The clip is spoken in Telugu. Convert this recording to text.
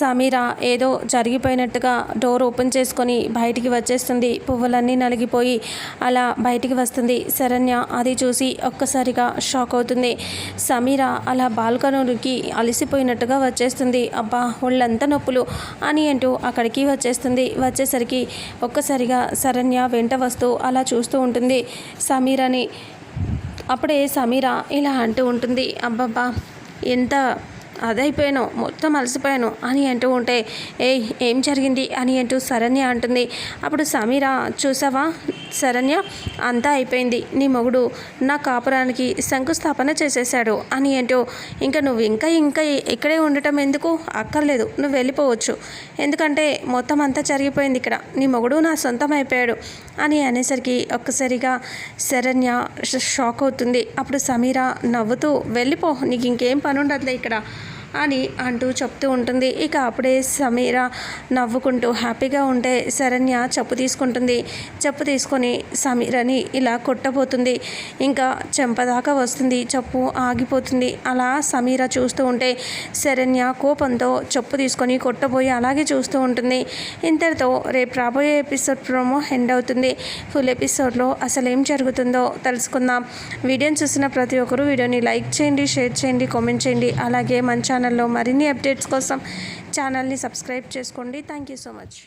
సమీర ఏదో జరిగిపోయినట్టుగా డోర్ ఓపెన్ చేసుకొని బయటికి వచ్చేస్తుంది. పువ్వులన్నీ నలిగిపోయి అలా బయటికి వస్తుంది. శరణ్య అది చూసి ఒక్కసారిగా షాక్ అవుతుంది. సమీర అలా బాల్కనీకి అలసిపోయినట్టుగా వచ్చేస్తుంది. అబ్బా ఒళ్ళంతా నొప్పులు అని అంటూ అక్కడికి వచ్చేస్తుంది. వచ్చేసరికి ఒక్కసారిగా శరణ్య వెంట వస్తూ అలా చూస్తూ ఉంటుంది సమీరని. అప్పుడే సమీర ఇలా అంటూ ఉంటుంది, అబ్బబ్బా ఎంత అదైపోయాను, మొత్తం అలసిపోయాను అని అంటూ ఉంటే, ఏం జరిగింది అని అంటూ శరణ్య అంటుంది. అప్పుడు సమీర, చూసావా శరణ్య, అంతా అయిపోయింది. నీ మొగుడు నా కాపురానికి శంకుస్థాపన చేసేసాడు అని అంటూ, నువ్వు ఇంకా ఇక్కడే ఉండటం ఎందుకు, అక్కర్లేదు, నువ్వు వెళ్ళిపోవచ్చు. ఎందుకంటే మొత్తం అంతా జరిగిపోయింది ఇక్కడ, నీ మొగుడు నా సొంతం అయిపోయాడు అని అనేసరికి ఒక్కసారిగా శరణ్య షాక్ అవుతుంది. అప్పుడు సమీర నవ్వుతూ, వెళ్ళిపో, నీకు ఇంకేం పని ఉండదులే ఇక్కడ అని అంటూ చెప్తూ ఉంటుంది. ఇక అప్పుడే సమీర నవ్వుకుంటూ హ్యాపీగా ఉంటే శరణ్య చెప్పు తీసుకుంటుంది. చెప్పు తీసుకొని సమీరని ఇలా కొట్టబోతుంది. ఇంకా చెంపదాకా వస్తుంది, చెప్పు ఆగిపోతుంది. అలా సమీర చూస్తూ ఉంటే శరణ్య కోపంతో చెప్పు తీసుకొని కొట్టబోయి అలాగే చూస్తూ ఉంటుంది. ఇంతటితో రేపు రాబోయే ఎపిసోడ్ ప్రోమో ఎండ్ అవుతుంది. ఫుల్ ఎపిసోడ్లో అసలు ఏం జరుగుతుందో తెలుసుకుందాం. వీడియోని చూసిన ప్రతి ఒక్కరూ వీడియోని లైక్ చేయండి, షేర్ చేయండి, కామెంట్ చేయండి. అలాగే మన ఛానల్లో మరిన్ని అప్డేట్స్ కోసం ఛానల్ని సబ్స్క్రైబ్ చేసుకోండి. Thank you so much.